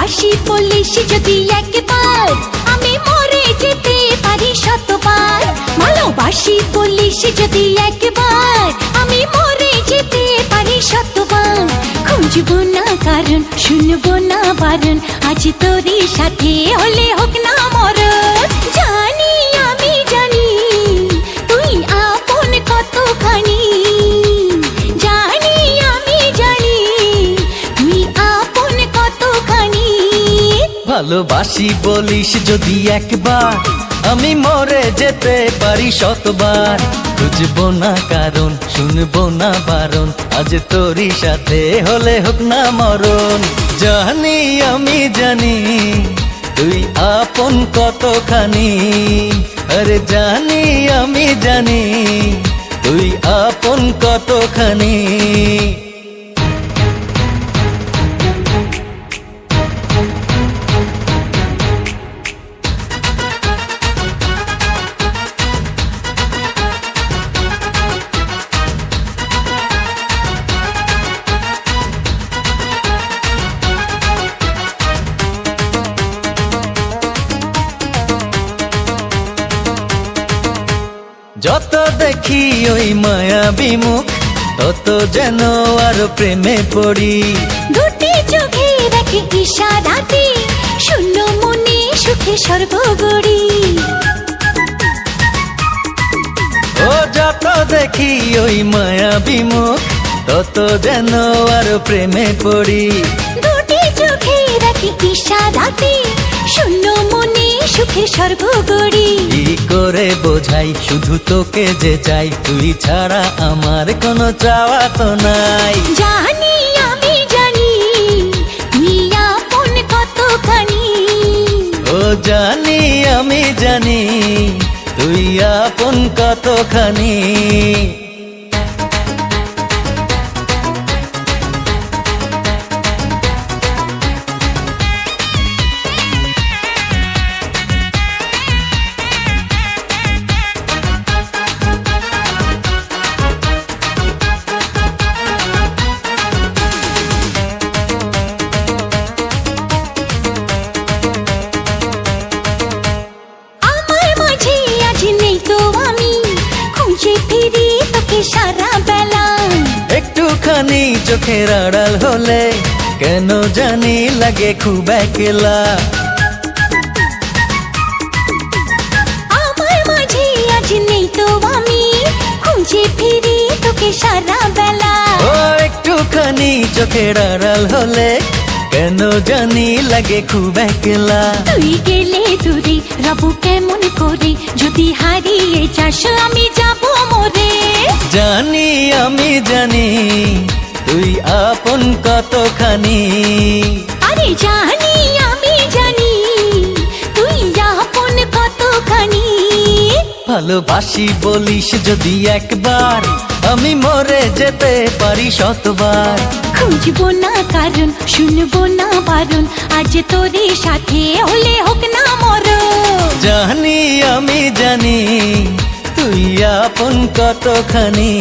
ভালোবাসি বলিস যদি একবার, আমি মরে যেতে পারি শতবার। ভালোবাসি বলিস যদি একবার, আমি মরে যেতে পারি শতবার। খুঁজবো না কারণ, শুনবো না বারণ, আজ তোরই সাথে হলে হোক না মরণ। জানি আমি জানি তুই আপন কতখানি, জানি আমি জানি তুই আপন কতখানি। ভালোবাসি বলিস যদি একবার, আমি মরে যেতে পারি শতবার। খুঁজবো না কারণ, শুনবো না বারণ, আজ তোরই সাথে হলে হোক না মরণ। জানি আমি জানি তুই আপন কতখানি, আরে জানি আমি জানি তুই আপন কতখানি। যত দেখি ওই মায়াবী মুখ, তত যেন আরো প্রেমে পড়ি। দুটি চোখে রাখে ইশারাতে, শূন্য মনে সুখে সর্বগড়ি। ও যত দেখি ওই মায়াবী মুখ, তত যেন আরো প্রেমে পড়ি। দুটি চোখে রাখে ইশারাতে, শূন্য মনে সুখে সর্বগড়ি। কি করে বোঝাই শুধু তোকে যে চাই, তুই ছাড়া আমার কোনো চাওয়া তো নাই। জানি আমি জানি তুই আপন কতখানি, ও জানি আমি জানি তুই আপন কতখানি। সারা বেলা একটুখানি চোখের আড়াল হলে কেন জানি লাগে খুব একলা। আমার মাঝে আজ নেই তো আমি, খুঁজে ফিরি তোকে সারা বেলা। ও একটুখানি চোখের আড়াল হলে কেন জানি লাগে খুব একলা। তুই গেলে দূরে রব কেমন করে, যদি হারিয়ে যাস আমি যাব মরে। জানি আমি জানি তুই আপন কতখানি, আরে জানি আমি জানি তুই আপন কতখানি। ভালোবাসি বলিস যদি একবার, আমি মরে যেতে পারি শতবার। খুঁজবো না কারণ, শুনবো না বারণ, আজ তোরই সাথে হলে হোক না মরণ। জানি আমি জানি তুই আপন কতখানি।